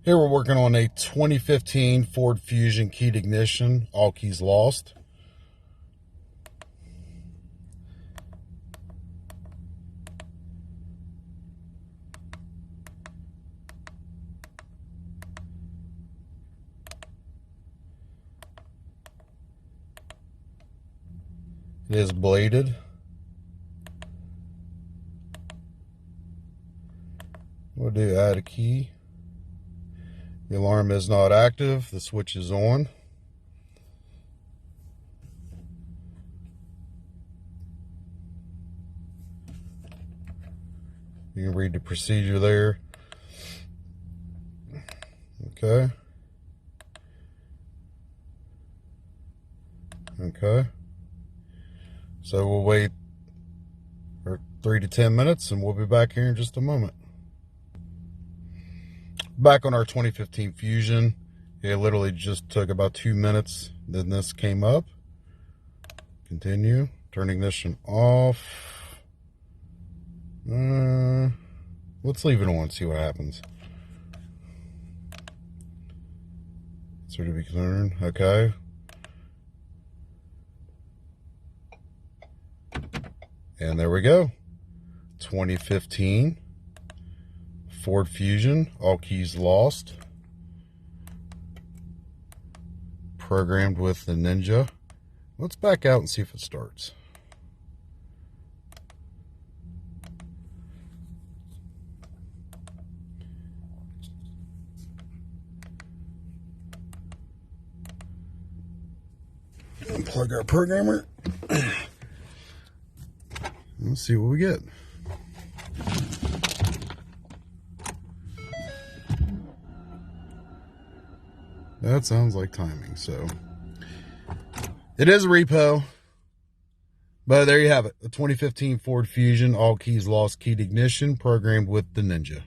Here we're working on a 2015 Ford Fusion keyed ignition, all keys lost. It is bladed. We'll do add a key. The alarm is not active. The switch is on. You can read the procedure there. Okay. Okay. So we'll wait for 3 to 10 minutes and we'll be back here in just a moment. Back on our 2015 Fusion. It literally just took about 2 minutes. Then this came up. Continue. Turn ignition off. Let's leave it on, see what happens. So to be concerned. Okay. And there we go. 2015 Ford Fusion, all keys lost. Programmed with the Ninja. Let's back out and see if it starts. Unplug our programmer. Let's see what we get. That sounds like timing, so it is a repo, but there you have it. The 2015 Ford Fusion, all keys lost, keyed ignition, programmed with the Ninja.